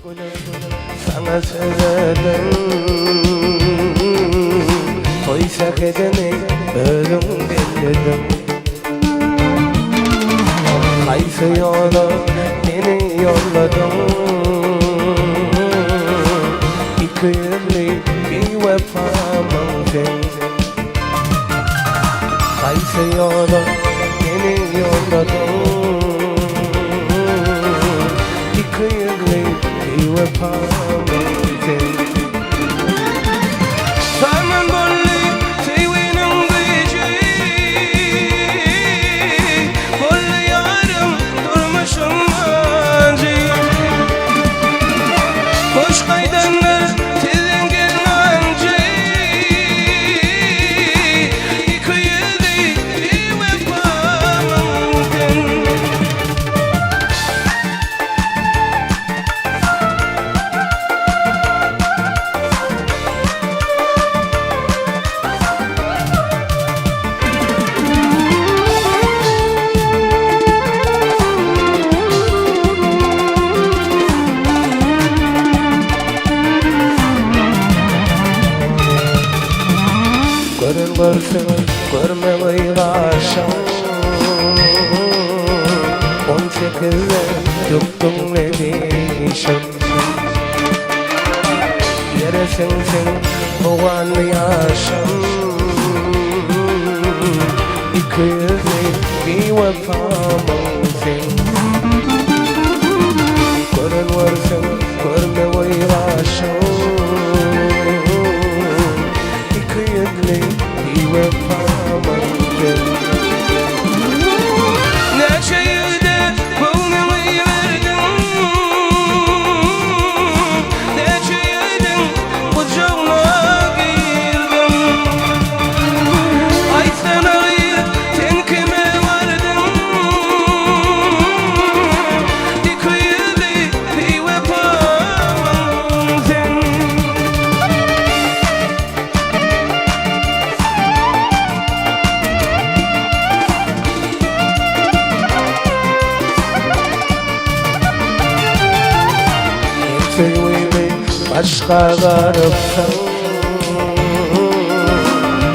Sana söyledim Oysa geceni ölüm bildim Kaysı yola beni yolladın İki yüzlü bir vefamın sen Kaysı yola beni yolladın İki yüzlü bir vefamın sen Zaman bolli sevinin gücü Bolli yarım durmuşum acı Hoş kaydanlar sizin gelmence İki yüzlü bir vefamın sen Görün görmemeyi başım 18'de yoktum ne diyişim Yeresin sen o an yaşam İki yüzlü bir vefamın sen Görün görmemeyi başım İki yüzlü vefamın ne şeyde boynumu verdin Ne şeyden kucağına girdin Ay sana sen kime vardın İki yüzlü bir vefamın sen Sevimi başka garipsen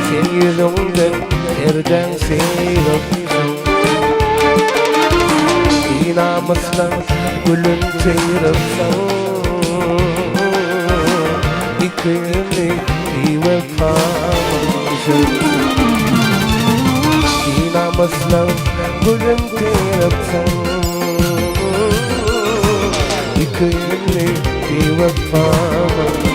Sen yüzünden nereden seyretsen İnamışla gülün seyretsen İki yüzlü bir vefamın sen İnamışla gülün seyretsen İki yüzlü bir vefamın